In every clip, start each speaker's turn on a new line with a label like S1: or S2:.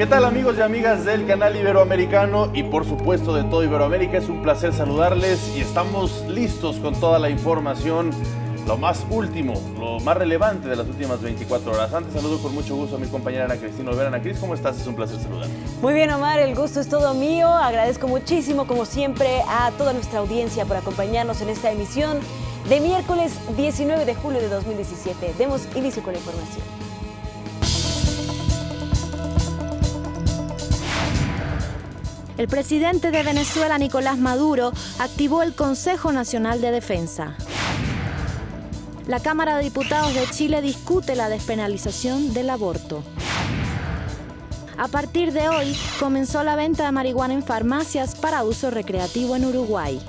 S1: ¿Qué tal, amigos y amigas del canal Iberoamericano y por supuesto de todo Iberoamérica? Es un placer saludarles y estamos listos con toda la información, lo más último, lo más relevante de las últimas 24 horas. Antes saludo con mucho gusto a mi compañera Ana Cristina Olvera. Ana Cris, ¿cómo estás? Es un placer saludar.
S2: Muy bien, Omar, el gusto es todo mío. Agradezco muchísimo, como siempre, a toda nuestra audiencia por acompañarnos en esta emisión de miércoles 19 de julio de 2017. Demos inicio con la información.
S3: El presidente de Venezuela, Nicolás Maduro, activó el Consejo Nacional de Defensa. La Cámara de Diputados de Chile discute la despenalización del aborto. A partir de hoy, comenzó la venta de marihuana en farmacias para uso recreativo en Uruguay.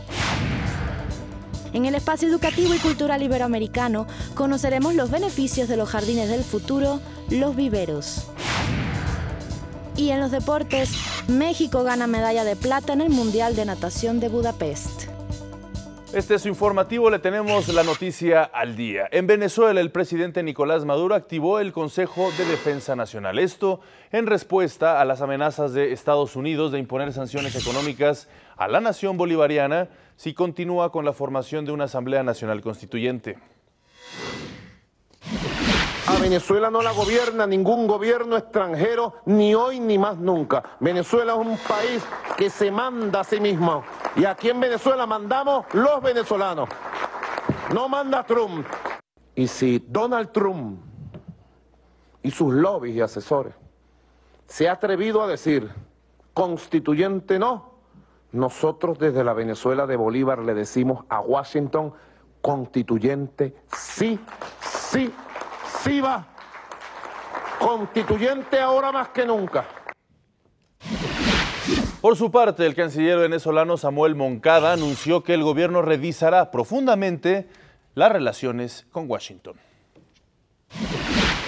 S3: En el espacio educativo y cultural iberoamericano, conoceremos los beneficios de los jardines del futuro, los viveros. Y en los deportes, México gana medalla de plata en el Mundial de Natación de Budapest.
S1: Este es su informativo, le tenemos la noticia al día. En Venezuela, el presidente Nicolás Maduro activó el Consejo de Defensa Nacional. Esto en respuesta a las amenazas de Estados Unidos de imponer sanciones económicas a la nación bolivariana si continúa con la formación de una Asamblea Nacional Constituyente.
S4: A Venezuela no la gobierna ningún gobierno extranjero, ni hoy ni más nunca. Venezuela es un país que se manda a sí mismo. Y aquí en Venezuela mandamos los venezolanos. No manda Trump. Y si Donald Trump y sus lobbies y asesores se ha atrevido a decir constituyente no, nosotros desde la Venezuela de Bolívar le decimos a Washington constituyente sí, sí. Sí va, constituyente ahora más que nunca.
S1: Por su parte, el canciller venezolano Samuel Moncada anunció que el gobierno revisará profundamente las relaciones con Washington.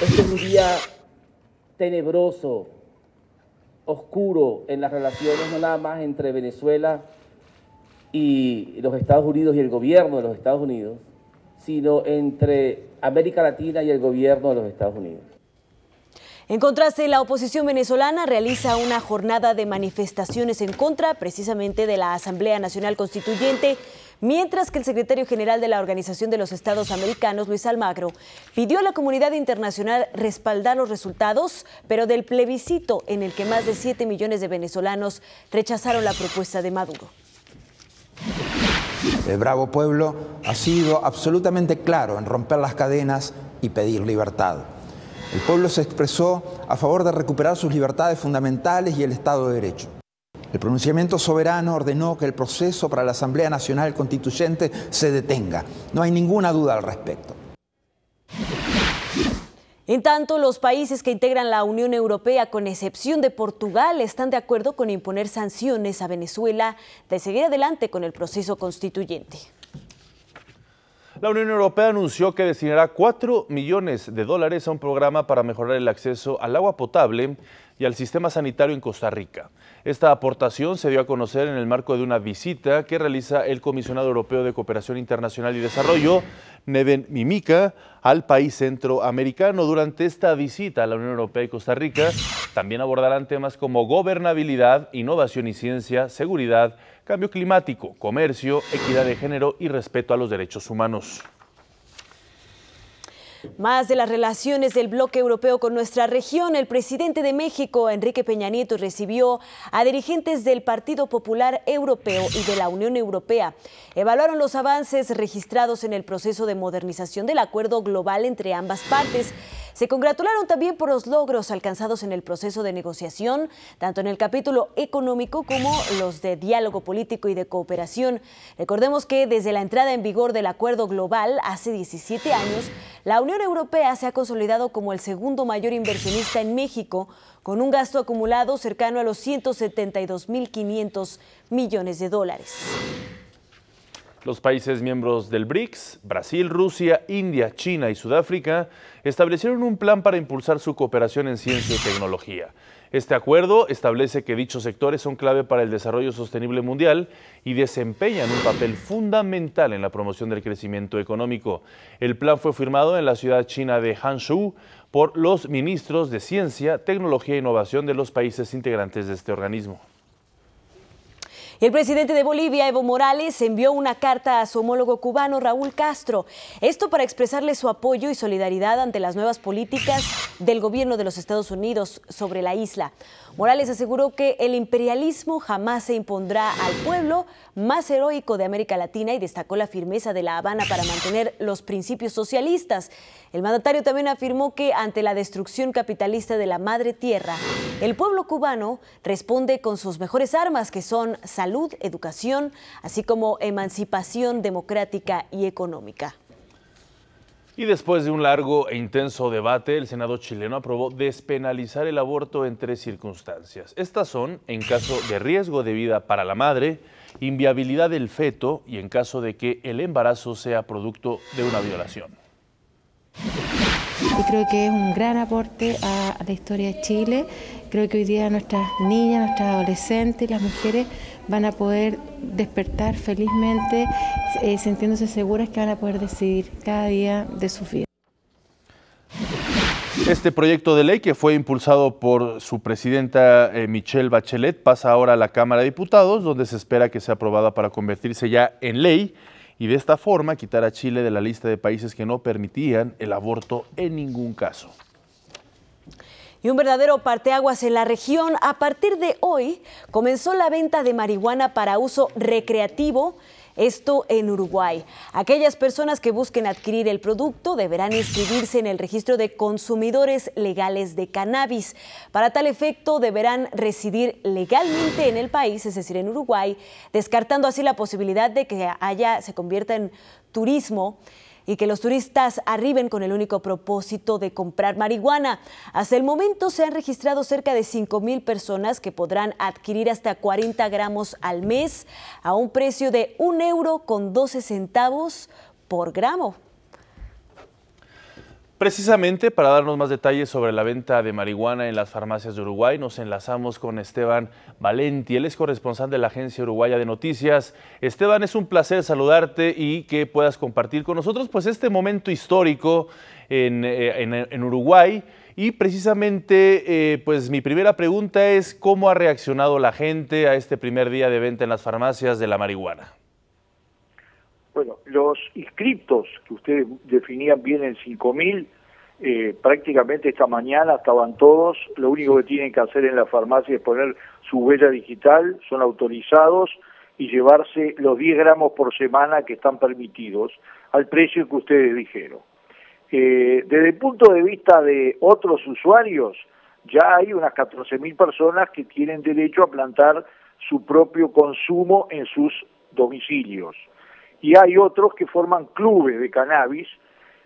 S5: Este es un día tenebroso, oscuro en las relaciones no nada más entre Venezuela y los Estados Unidos y el gobierno de los Estados Unidos, sino entre América Latina y el gobierno de los Estados Unidos.
S2: En contraste, la oposición venezolana realiza una jornada de manifestaciones en contra precisamente de la Asamblea Nacional Constituyente, mientras que el secretario general de la Organización de los Estados Americanos, Luis Almagro, pidió a la comunidad internacional respaldar los resultados, pero del plebiscito en el que más de 7 millones de venezolanos rechazaron la propuesta de Maduro.
S6: El bravo pueblo ha sido absolutamente claro en romper las cadenas y pedir libertad. El pueblo se expresó a favor de recuperar sus libertades fundamentales y el Estado de Derecho. El pronunciamiento soberano ordenó que el proceso para la Asamblea Nacional Constituyente se detenga. No hay ninguna duda al respecto.
S2: En tanto, los países que integran la Unión Europea, con excepción de Portugal, están de acuerdo con imponer sanciones a Venezuela de seguir adelante con el proceso constituyente.
S1: La Unión Europea anunció que destinará $4 millones a un programa para mejorar el acceso al agua potable y al sistema sanitario en Costa Rica. Esta aportación se dio a conocer en el marco de una visita que realiza el Comisionado Europeo de Cooperación Internacional y Desarrollo, Neven Mimica, al país centroamericano. Durante esta visita a la Unión Europea y Costa Rica también abordarán temas como gobernabilidad, innovación y ciencia, seguridad, cambio climático, comercio, equidad de género y respeto a los derechos humanos.
S2: Más de las relaciones del bloque europeo con nuestra región, el presidente de México, Enrique Peña Nieto, recibió a dirigentes del Partido Popular Europeo y de la Unión Europea. Evaluaron los avances registrados en el proceso de modernización del acuerdo global entre ambas partes. Se congratularon también por los logros alcanzados en el proceso de negociación, tanto en el capítulo económico como los de diálogo político y de cooperación. Recordemos que desde la entrada en vigor del acuerdo global hace 17 años, la Unión Europea se ha consolidado como el segundo mayor inversionista en México, con un gasto acumulado cercano a los 172.500 millones de dólares.
S1: Los países miembros del BRICS, Brasil, Rusia, India, China y Sudáfrica, establecieron un plan para impulsar su cooperación en ciencia y tecnología. Este acuerdo establece que dichos sectores son clave para el desarrollo sostenible mundial y desempeñan un papel fundamental en la promoción del crecimiento económico. El plan fue firmado en la ciudad china de Hangzhou por los ministros de Ciencia, Tecnología e Innovación de los países integrantes de este organismo.
S2: El presidente de Bolivia, Evo Morales, envió una carta a su homólogo cubano, Raúl Castro. Esto para expresarle su apoyo y solidaridad ante las nuevas políticas del gobierno de los Estados Unidos sobre la isla. Morales aseguró que el imperialismo jamás se impondrá al pueblo más heroico de América Latina y destacó la firmeza de La Habana para mantener los principios socialistas. El mandatario también afirmó que ante la destrucción capitalista de la madre tierra, el pueblo cubano responde con sus mejores armas, que son salud, educación, así como emancipación democrática y económica.
S1: Y después de un largo e intenso debate, el Senado chileno aprobó despenalizar el aborto en 3 circunstancias. Estas son en caso de riesgo de vida para la madre, inviabilidad del feto y en caso de que el embarazo sea producto de una violación.
S7: Y creo que es un gran aporte a la historia de Chile. Creo que hoy día nuestras niñas, nuestras adolescentes, las mujeres van a poder despertar felizmente, sintiéndose seguras que van a poder decidir cada día de su vida.
S1: Este proyecto de ley, que fue impulsado por su presidenta Michelle Bachelet, pasa ahora a la Cámara de Diputados, donde se espera que sea aprobada para convertirse ya en ley y de esta forma quitar a Chile de la lista de países que no permitían el aborto en ningún caso.
S2: Y un verdadero parteaguas en la región. A partir de hoy comenzó la venta de marihuana para uso recreativo, esto en Uruguay. Aquellas personas que busquen adquirir el producto deberán inscribirse en el registro de consumidores legales de cannabis. Para tal efecto deberán residir legalmente en el país, es decir, en Uruguay, descartando así la posibilidad de que se convierta en turismo y que los turistas arriben con el único propósito de comprar marihuana. Hasta el momento se han registrado cerca de 5,000 personas que podrán adquirir hasta 40 gramos al mes a un precio de €1,12 por gramo.
S1: Precisamente para darnos más detalles sobre la venta de marihuana en las farmacias de Uruguay, nos enlazamos con Esteban Valenti. Él es corresponsal de la Agencia Uruguaya de Noticias. Esteban, es un placer saludarte y que puedas compartir con nosotros pues este momento histórico en Uruguay. Y precisamente pues mi primera pregunta es ¿cómo ha reaccionado la gente a este primer día de venta en las farmacias de la marihuana?
S8: Bueno, los inscriptos que ustedes definían bien en 5,000, prácticamente esta mañana estaban todos. Lo único que tienen que hacer en la farmacia es poner su huella digital, son autorizados y llevarse los 10 gramos por semana que están permitidos al precio que ustedes dijeron. Desde el punto de vista de otros usuarios, ya hay unas 14,000 personas que tienen derecho a plantar su propio consumo en sus domicilios. Y hay otros que forman clubes de cannabis.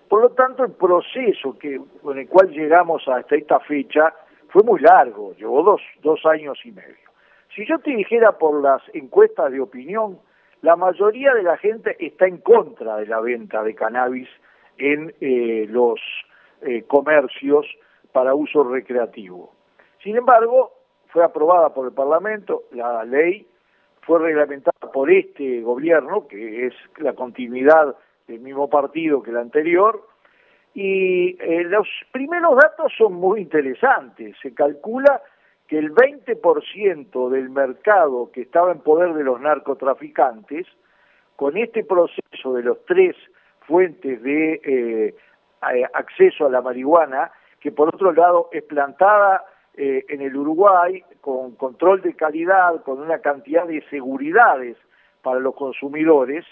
S8: Por lo tanto, el proceso con el cual llegamos hasta esta fecha fue muy largo, llevó dos años y medio. Si yo te dijera por las encuestas de opinión, la mayoría de la gente está en contra de la venta de cannabis en los comercios para uso recreativo. Sin embargo, fue aprobada por el Parlamento la ley, fue reglamentada por este gobierno, que es la continuidad del mismo partido que el anterior, y los primeros datos son muy interesantes. Se calcula que el 20% del mercado que estaba en poder de los narcotraficantes, con este proceso de los 3 fuentes de acceso a la marihuana, que por otro lado es plantada en el Uruguay, con control de calidad, con una cantidad de seguridades para los consumidores,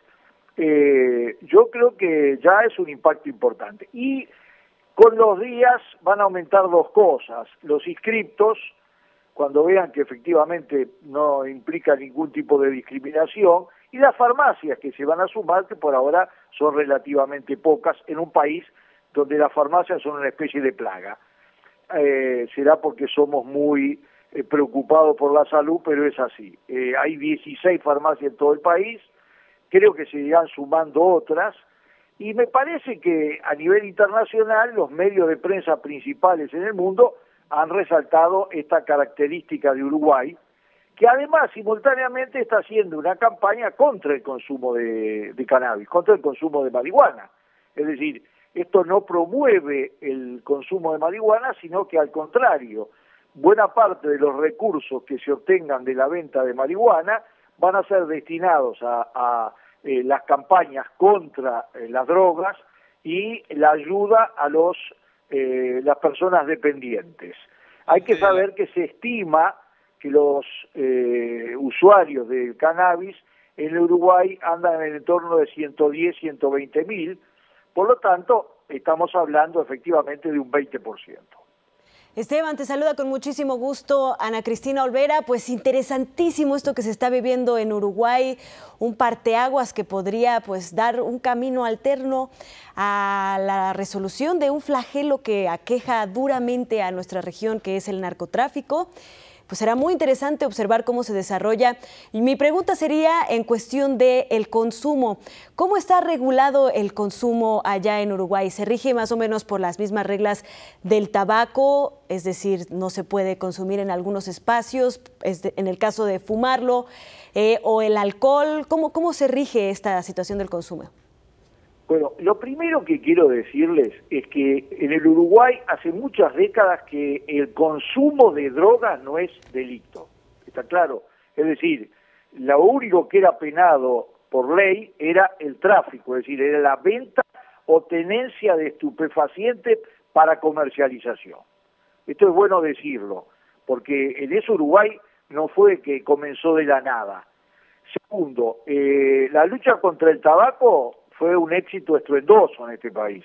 S8: yo creo que ya es un impacto importante. Y con los días van a aumentar 2 cosas. Los inscriptos, cuando vean que efectivamente no implica ningún tipo de discriminación, y las farmacias que se van a sumar, que por ahora son relativamente pocas, en un país donde las farmacias son una especie de plaga. Será porque somos muy preocupados por la salud, pero es así. Hay 16 farmacias en todo el país, creo que se irán sumando otras, y me parece que a nivel internacional los medios de prensa principales en el mundo han resaltado esta característica de Uruguay, que además simultáneamente está haciendo una campaña contra el consumo de cannabis, contra el consumo de marihuana. Es decir, esto no promueve el consumo de marihuana, sino que al contrario, buena parte de los recursos que se obtengan de la venta de marihuana van a ser destinados a las campañas contra las drogas y la ayuda a las personas dependientes. Hay que saber que se estima que los usuarios del cannabis en Uruguay andan en el entorno de 110, 120 mil, por lo tanto estamos hablando efectivamente de un 20%.
S2: Esteban, te saluda con muchísimo gusto Ana Cristina Olvera. Pues interesantísimo esto que se está viviendo en Uruguay, un parteaguas que podría pues dar un camino alterno a la resolución de un flagelo que aqueja duramente a nuestra región, que es el narcotráfico. Pues será muy interesante observar cómo se desarrolla. Y mi pregunta sería en cuestión del consumo. ¿Cómo está regulado el consumo allá en Uruguay? ¿Se rige más o menos por las mismas reglas del tabaco? Es decir, no se puede consumir en algunos espacios, en el caso de fumarlo, o el alcohol. ¿Cómo se rige esta situación del consumo?
S8: Bueno, lo primero que quiero decirles es que en el Uruguay hace muchas décadas que el consumo de drogas no es delito, ¿está claro? Es decir, lo único que era penado por ley era el tráfico, es decir, era la venta o tenencia de estupefacientes para comercialización. Esto es bueno decirlo, porque en eso Uruguay no fue que comenzó de la nada. Segundo, la lucha contra el tabaco fue un éxito estruendoso en este país.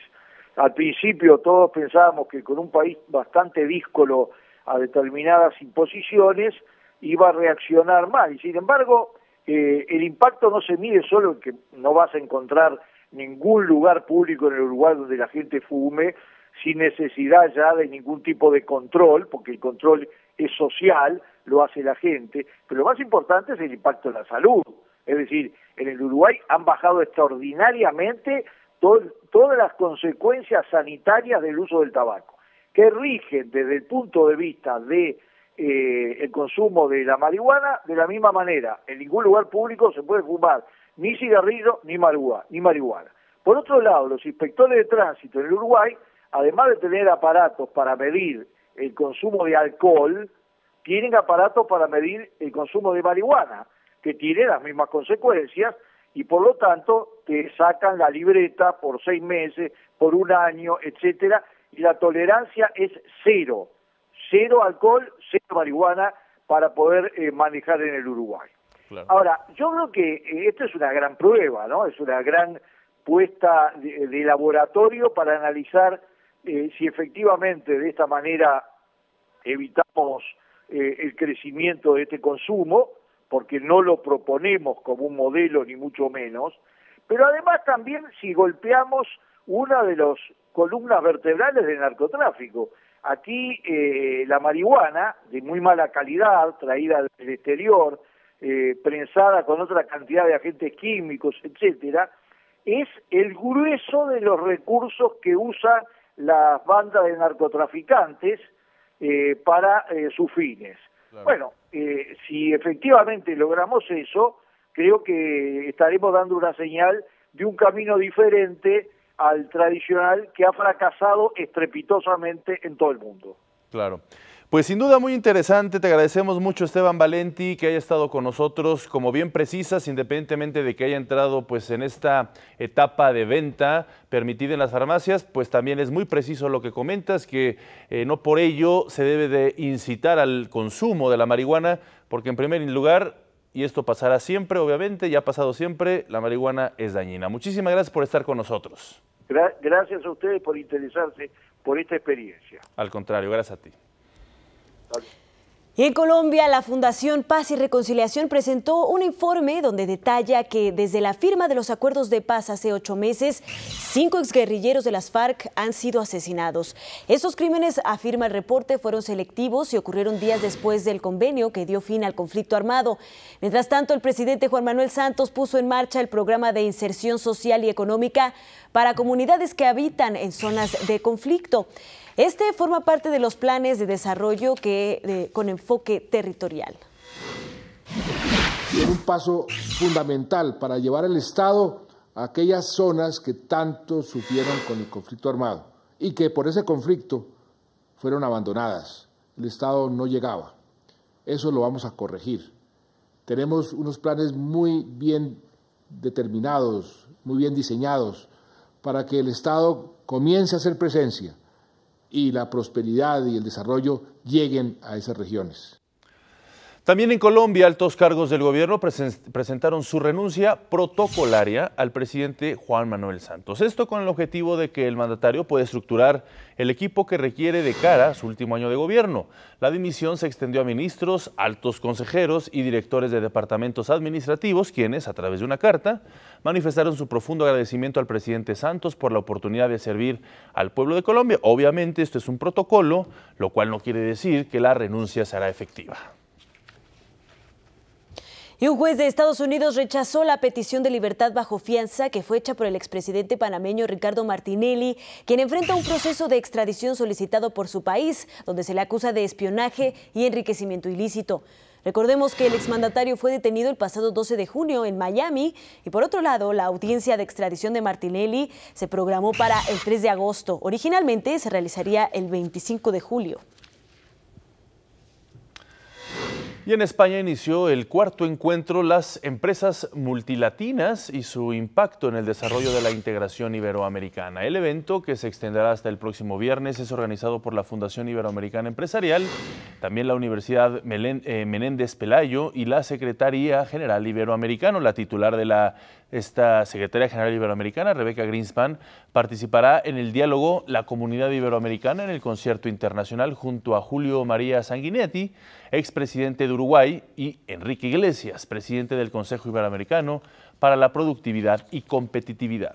S8: Al principio todos pensábamos que con un país bastante díscolo a determinadas imposiciones iba a reaccionar mal, y sin embargo el impacto no se mide solo en que no vas a encontrar ningún lugar público en el Uruguay donde la gente fume sin necesidad ya de ningún tipo de control, porque el control es social, lo hace la gente, pero lo más importante es el impacto en la salud. Es decir, en el Uruguay han bajado extraordinariamente todas las consecuencias sanitarias del uso del tabaco, que rigen desde el punto de vista de el consumo de la marihuana de la misma manera. En ningún lugar público se puede fumar ni cigarrillo ni marihuana. Por otro lado, los inspectores de tránsito en el Uruguay, además de tener aparatos para medir el consumo de alcohol, tienen aparatos para medir el consumo de marihuana, que tiene las mismas consecuencias, y por lo tanto te sacan la libreta por 6 meses, por 1 año, etcétera, y la tolerancia es cero alcohol, 0 marihuana para poder manejar en el Uruguay. Claro. Ahora, yo creo que esto es una gran prueba, ¿no? Es una gran puesta de laboratorio para analizar si efectivamente de esta manera evitamos el crecimiento de este consumo, porque no lo proponemos como un modelo ni mucho menos, pero además también si golpeamos una de las columnas vertebrales del narcotráfico. Aquí la marihuana, de muy mala calidad, traída del exterior, prensada con otra cantidad de agentes químicos, etcétera, es el grueso de los recursos que usan las bandas de narcotraficantes para sus fines. Claro. Bueno, si efectivamente logramos eso, creo que estaremos dando una señal de un camino diferente al tradicional que ha fracasado estrepitosamente en todo el mundo.
S1: Claro. Pues sin duda muy interesante, te agradecemos mucho Esteban Valenti que haya estado con nosotros, como bien precisas, independientemente de que haya entrado pues en esta etapa de venta permitida en las farmacias, pues también es muy preciso lo que comentas, que no por ello se debe de incitar al consumo de la marihuana, porque en primer lugar, y esto pasará siempre, obviamente, ya ha pasado siempre, la marihuana es dañina. Muchísimas gracias por estar con nosotros.
S8: Gracias a ustedes por interesarse por esta experiencia.
S1: Al contrario, gracias a ti.
S2: Y en Colombia, la Fundación Paz y Reconciliación presentó un informe donde detalla que desde la firma de los acuerdos de paz hace 8 meses, 5 exguerrilleros de las FARC han sido asesinados. Estos crímenes, afirma el reporte, fueron selectivos y ocurrieron días después del convenio que dio fin al conflicto armado. Mientras tanto, el presidente Juan Manuel Santos puso en marcha el programa de inserción social y económica para comunidades que habitan en zonas de conflicto. Este forma parte de los planes de desarrollo con enfoque territorial.
S9: Es un paso fundamental para llevar el Estado a aquellas zonas que tanto sufrieron con el conflicto armado y que por ese conflicto fueron abandonadas. El Estado no llegaba. Eso lo vamos a corregir. Tenemos unos planes muy bien determinados, muy bien diseñados, para que el Estado comience a hacer presencia y la prosperidad y el desarrollo lleguen a esas regiones.
S1: También en Colombia, altos cargos del gobierno presentaron su renuncia protocolaria al presidente Juan Manuel Santos. Esto con el objetivo de que el mandatario pueda estructurar el equipo que requiere de cara a su último año de gobierno. La dimisión se extendió a ministros, altos consejeros y directores de departamentos administrativos, quienes, a través de una carta, manifestaron su profundo agradecimiento al presidente Santos por la oportunidad de servir al pueblo de Colombia. Obviamente esto es un protocolo, lo cual no quiere decir que la renuncia será efectiva.
S2: Y un juez de Estados Unidos rechazó la petición de libertad bajo fianza que fue hecha por el expresidente panameño Ricardo Martinelli, quien enfrenta un proceso de extradición solicitado por su país, donde se le acusa de espionaje y enriquecimiento ilícito. Recordemos que el exmandatario fue detenido el pasado 12 de junio en Miami y, por otro lado, la audiencia de extradición de Martinelli se programó para el 3 de agosto. Originalmente se realizaría el 25 de julio.
S1: Y en España inició el cuarto encuentro Las empresas multilatinas y su impacto en el desarrollo de la integración iberoamericana. El evento, que se extenderá hasta el próximo viernes, es organizado por la Fundación Iberoamericana Empresarial, también la Universidad Menéndez Pelayo y la Secretaría General Iberoamericana. La titular de esta Secretaría General Iberoamericana, Rebeca Greenspan, participará en el diálogo La Comunidad Iberoamericana en el concierto internacional junto a Julio María Sanguinetti, expresidente de Uruguay, y Enrique Iglesias, presidente del Consejo Iberoamericano para la Productividad y Competitividad.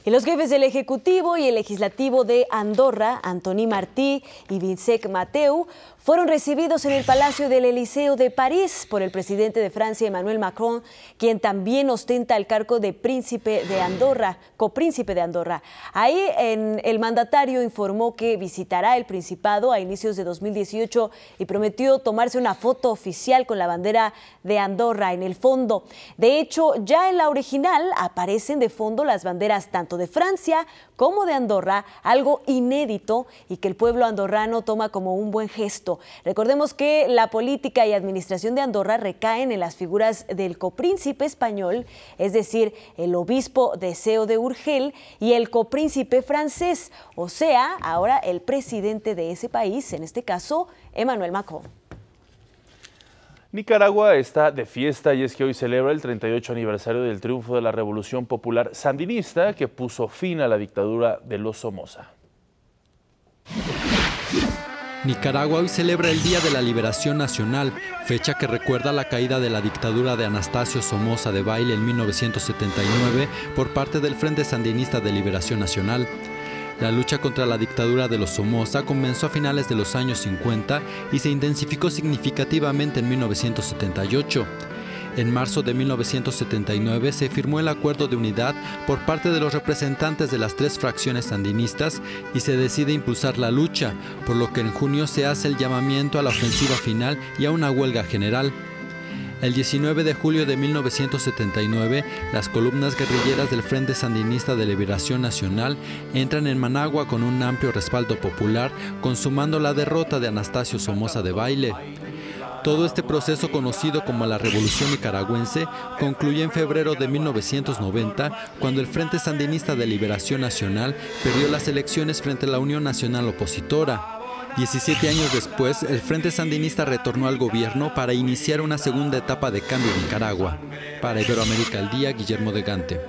S2: Y los jefes del Ejecutivo y el Legislativo de Andorra, Antoni Martí y Vincent Mateu, fueron recibidos en el Palacio del Eliseo de París por el presidente de Francia, Emmanuel Macron, quien también ostenta el cargo de príncipe de Andorra, copríncipe de Andorra. Ahí el mandatario informó que visitará el Principado a inicios de 2018 y prometió tomarse una foto oficial con la bandera de Andorra en el fondo. De hecho, ya en la original aparecen de fondo las banderas tanto de Francia como de Andorra, algo inédito y que el pueblo andorrano toma como un buen gesto. Recordemos que la política y administración de Andorra recaen en las figuras del copríncipe español, es decir, el obispo de Seo de Urgel y el copríncipe francés, o sea, ahora el presidente de ese país, en este caso, Emmanuel Macron.
S1: Nicaragua está de fiesta y es que hoy celebra el 38 aniversario del triunfo de la Revolución Popular Sandinista que puso fin a la dictadura de los Somoza.
S10: Nicaragua hoy celebra el Día de la Liberación Nacional, fecha que recuerda la caída de la dictadura de Anastasio Somoza Debayle en 1979 por parte del Frente Sandinista de Liberación Nacional. La lucha contra la dictadura de los Somoza comenzó a finales de los años 50 y se intensificó significativamente en 1978. En marzo de 1979 se firmó el Acuerdo de Unidad por parte de los representantes de las 3 fracciones sandinistas y se decide impulsar la lucha, por lo que en junio se hace el llamamiento a la ofensiva final y a una huelga general. El 19 de julio de 1979, las columnas guerrilleras del Frente Sandinista de Liberación Nacional entran en Managua con un amplio respaldo popular, consumando la derrota de Anastasio Somoza Debayle. Todo este proceso, conocido como la Revolución Nicaragüense, concluye en febrero de 1990, cuando el Frente Sandinista de Liberación Nacional perdió las elecciones frente a la Unión Nacional Opositora. 17 años después, el Frente Sandinista retornó al gobierno para iniciar una segunda etapa de cambio en Nicaragua. Para Iberoamérica al Día, Guillermo de Gante.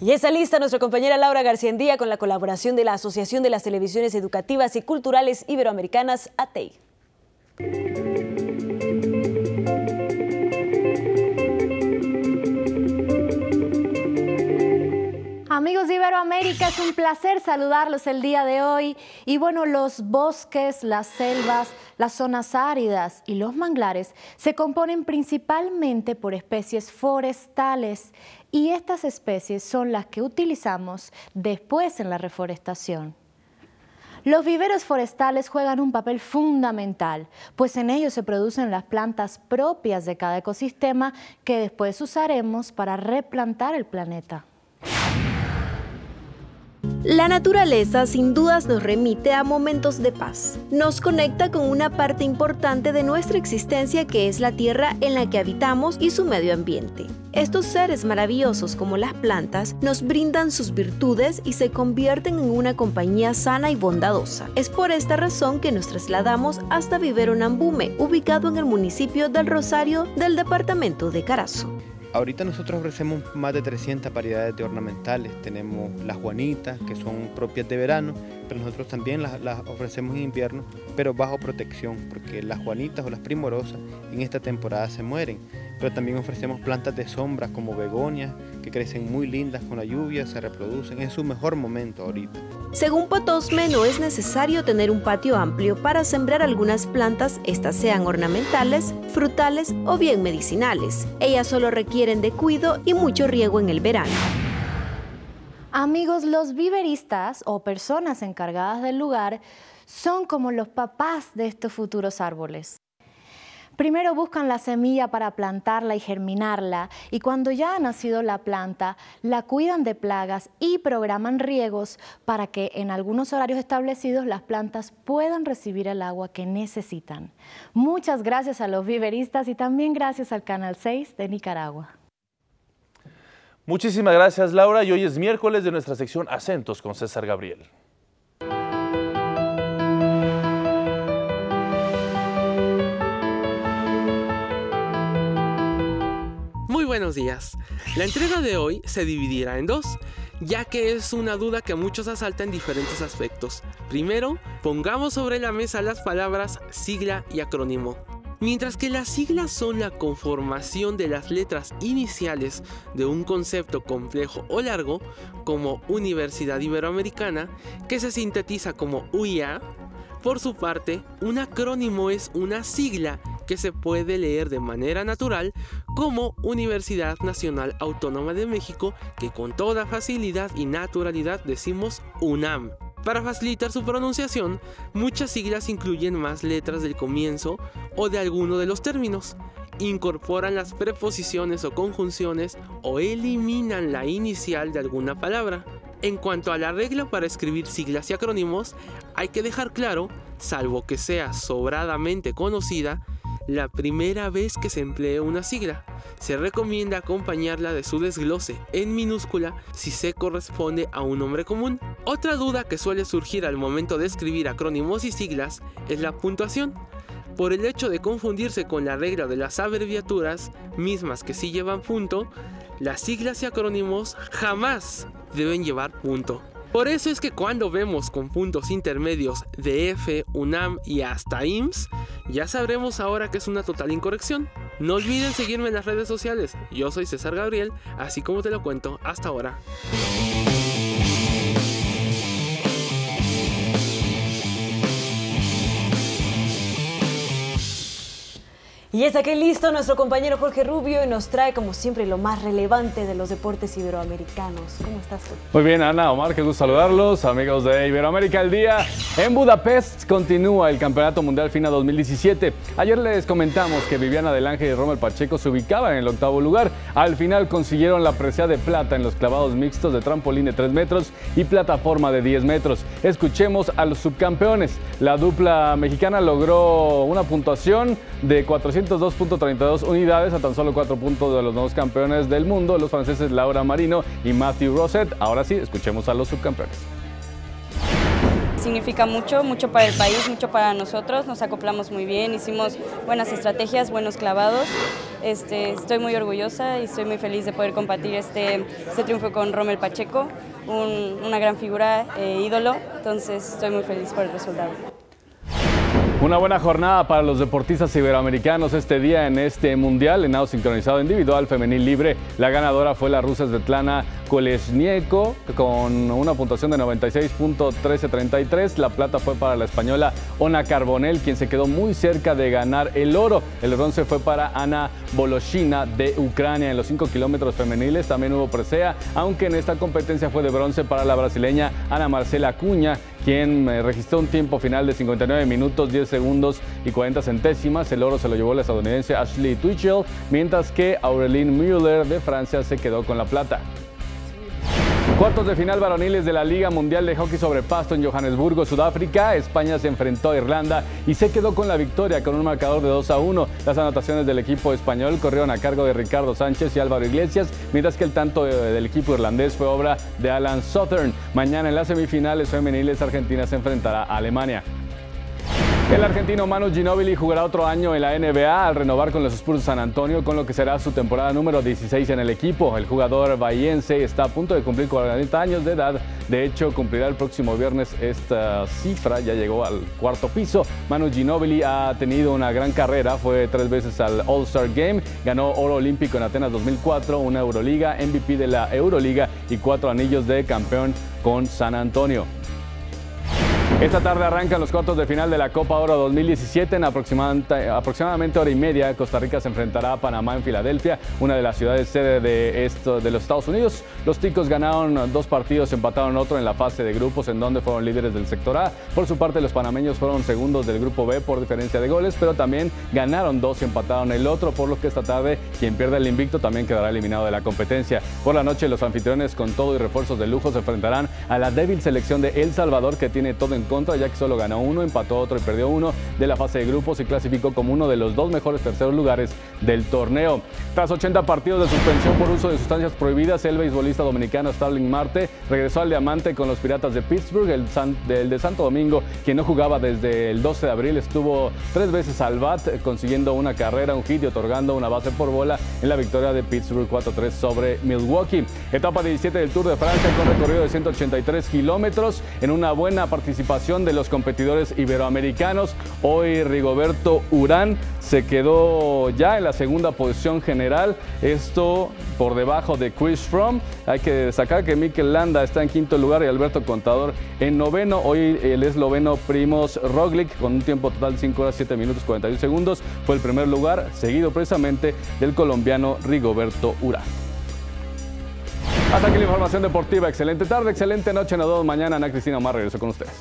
S2: Y está lista nuestra compañera Laura García con la colaboración de la Asociación de las Televisiones Educativas y Culturales Iberoamericanas, ATEI.
S3: Amigos de Iberoamérica, es un placer saludarlos el día de hoy. Y bueno, los bosques, las selvas, las zonas áridas y los manglares se componen principalmente por especies forestales y estas especies son las que utilizamos después en la reforestación. Los viveros forestales juegan un papel fundamental, pues en ellos se producen las plantas propias de cada ecosistema que después usaremos para replantar el planeta.
S11: La naturaleza sin dudas nos remite a momentos de paz. Nos conecta con una parte importante de nuestra existencia que es la tierra en la que habitamos y su medio ambiente. Estos seres maravillosos como las plantas nos brindan sus virtudes y se convierten en una compañía sana y bondadosa. Es por esta razón que nos trasladamos hasta Vivero Nambume, ubicado en el municipio del Rosario del departamento de Carazo.
S12: Ahorita nosotros ofrecemos más de 300 variedades de ornamentales. Tenemos las juanitas, que son propias de verano, pero nosotros también las ofrecemos en invierno, pero bajo protección, porque las juanitas o las primorosas en esta temporada se mueren. Pero también ofrecemos plantas de sombra como begonias, que crecen muy lindas con la lluvia, se reproducen, es su mejor momento ahorita.
S11: Según Potosme, no es necesario tener un patio amplio para sembrar algunas plantas, estas sean ornamentales, frutales o bien medicinales. Ellas solo requieren de cuidado y mucho riego en el verano.
S3: Amigos, los viveristas o personas encargadas del lugar son como los papás de estos futuros árboles. Primero buscan la semilla para plantarla y germinarla, y cuando ya ha nacido la planta, la cuidan de plagas y programan riegos para que en algunos horarios establecidos las plantas puedan recibir el agua que necesitan. Muchas gracias a los viveristas y también gracias al Canal 6 de Nicaragua.
S1: Muchísimas gracias, Laura, y hoy es miércoles de nuestra sección Acentos con César Gabriel.
S13: Muy buenos días. La entrega de hoy se dividirá en dos, ya que es una duda que a muchos asalta en diferentes aspectos. Primero, pongamos sobre la mesa las palabras sigla y acrónimo. Mientras que las siglas son la conformación de las letras iniciales de un concepto complejo o largo, como Universidad Iberoamericana, que se sintetiza como UIA, por su parte, un acrónimo es una sigla que se puede leer de manera natural como Universidad Nacional Autónoma de México, que con toda facilidad y naturalidad decimos UNAM. Para facilitar su pronunciación, muchas siglas incluyen más letras del comienzo o de alguno de los términos, incorporan las preposiciones o conjunciones o eliminan la inicial de alguna palabra. En cuanto a la regla para escribir siglas y acrónimos, hay que dejar claro, salvo que sea sobradamente conocida, la primera vez que se emplee una sigla, se recomienda acompañarla de su desglose en minúscula si se corresponde a un nombre común. Otra duda que suele surgir al momento de escribir acrónimos y siglas es la puntuación. Por el hecho de confundirse con la regla de las abreviaturas, mismas que sí llevan punto, las siglas y acrónimos jamás deben llevar punto. Por eso es que cuando vemos con puntos intermedios DF, UNAM y hasta IMSS, ya sabremos ahora que es una total incorrección. No olviden seguirme en las redes sociales. Yo soy César Gabriel, así como te lo cuento hasta ahora.
S2: Y está aquí listo nuestro compañero Jorge Rubio y nos trae como siempre lo más relevante de los deportes iberoamericanos. ¿Cómo estás, Jorge?
S14: Muy bien, Ana, Omar, qué gusto saludarlos, amigos de Iberoamérica al Día. En Budapest continúa el Campeonato Mundial FINA 2017. Ayer les comentamos que Viviana del Ángel y Rommel Pacheco se ubicaban en el 8º lugar. Al final consiguieron la presea de plata en los clavados mixtos de trampolín de 3 metros y plataforma de 10 metros. Escuchemos a los subcampeones. La dupla mexicana logró una puntuación de 402.32 unidades a tan solo 4 puntos de los nuevos campeones del mundo, los franceses Laura Marino y Matthew Rosset. Ahora sí, escuchemos a los subcampeones.
S15: Significa mucho, mucho para el país, mucho para nosotros, nos acoplamos muy bien, hicimos buenas estrategias, buenos clavados. Estoy muy orgullosa y estoy muy feliz de poder compartir este triunfo con Rommel Pacheco, una gran figura, ídolo, entonces estoy muy feliz por el resultado.
S14: Una buena jornada para los deportistas iberoamericanos este día en este mundial en nado sincronizado individual femenil libre. La ganadora fue la rusa Svetlana Kolesnieko con una puntuación de 96.1333. La plata fue para la española Ona Carbonell, quien se quedó muy cerca de ganar el oro. El bronce fue para Ana Voloshina de Ucrania. En los 5 kilómetros femeniles también hubo presea, aunque en esta competencia fue de bronce para la brasileña Ana Marcela Acuña, quien registró un tiempo final de 59 minutos, 10 segundos y 40 centésimas. El oro se lo llevó la estadounidense Ashley Twichell, mientras que Aureline Müller de Francia se quedó con la plata. Cuartos de final varoniles de la Liga Mundial de Hockey sobre Pasto en Johannesburgo, Sudáfrica. España se enfrentó a Irlanda y se quedó con la victoria con un marcador de 2-1. Las anotaciones del equipo español corrieron a cargo de Ricardo Sánchez y Álvaro Iglesias, mientras que el tanto del equipo irlandés fue obra de Alan Southern. Mañana en las semifinales femeniles, Argentina se enfrentará a Alemania. El argentino Manu Ginóbili jugará otro año en la NBA al renovar con los Spurs de San Antonio, con lo que será su temporada número 16 en el equipo. El jugador bahiense está a punto de cumplir 40 años de edad. De hecho, cumplirá el próximo viernes esta cifra. Ya llegó al cuarto piso. Manu Ginóbili ha tenido una gran carrera. Fue 3 veces al All-Star Game. Ganó oro olímpico en Atenas 2004, una Euroliga, MVP de la Euroliga y 4 anillos de campeón con San Antonio. Esta tarde arrancan los cuartos de final de la Copa Oro 2017. En aproximadamente hora y media, Costa Rica se enfrentará a Panamá en Filadelfia, una de las ciudades sede de los Estados Unidos. Los ticos ganaron 2 partidos, empataron otro en la fase de grupos, en donde fueron líderes del sector A. Por su parte, los panameños fueron segundos del grupo B por diferencia de goles, pero también ganaron 2 y empataron el otro, por lo que esta tarde quien pierda el invicto también quedará eliminado de la competencia. Por la noche, los anfitriones con todo y refuerzos de lujo se enfrentarán a la débil selección de El Salvador, que tiene todo en contra, ya que solo ganó 1, empató otro y perdió 1 de la fase de grupos y clasificó como uno de los 2 mejores terceros lugares del torneo. Tras 80 partidos de suspensión por uso de sustancias prohibidas, el beisbolista dominicano Starling Marte regresó al diamante con los Piratas de Pittsburgh. El de Santo Domingo, quien no jugaba desde el 12 de abril, estuvo 3 veces al bat, consiguiendo una carrera, un hit y otorgando una base por bola en la victoria de Pittsburgh 4-3 sobre Milwaukee. Etapa 17 del Tour de Francia con recorrido de 183 kilómetros en una buena participación de los competidores iberoamericanos. Hoy Rigoberto Urán se quedó ya en la segunda posición general, esto por debajo de Chris Froome. Hay que destacar que Mikel Landa está en quinto lugar y Alberto Contador en noveno. Hoy el esloveno Primoz Roglic, con un tiempo total de 5 horas 7 minutos 41 segundos, fue el primer lugar, seguido precisamente del colombiano Rigoberto Urán. Hasta aquí la información deportiva. Excelente tarde, excelente noche. Nos vemos mañana. Ana Cristina Omar regreso con ustedes.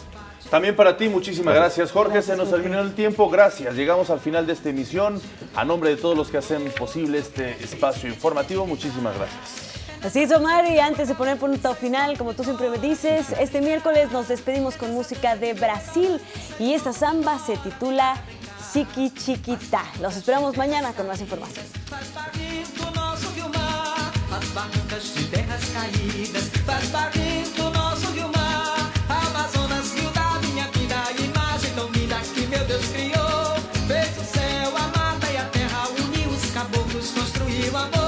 S1: También para ti, muchísimas gracias, Jorge. Se nos terminó el tiempo. Gracias. Llegamos al final de esta emisión. A nombre de todos los que hacen posible este espacio informativo, muchísimas gracias.
S2: Así es, Omar, y antes de poner punto final, como tú siempre me dices, este miércoles nos despedimos con música de Brasil y esta samba se titula Chiqui Chiquita. Los esperamos mañana con más información.
S16: As barrancas de terras caídas, faz barrento nosso rio mar. Amazonas, rio da minha vida, imagem tão linda que meu Deus criou. Fez o céu, a mata e a terra, uniu os caboclos, construiu amor.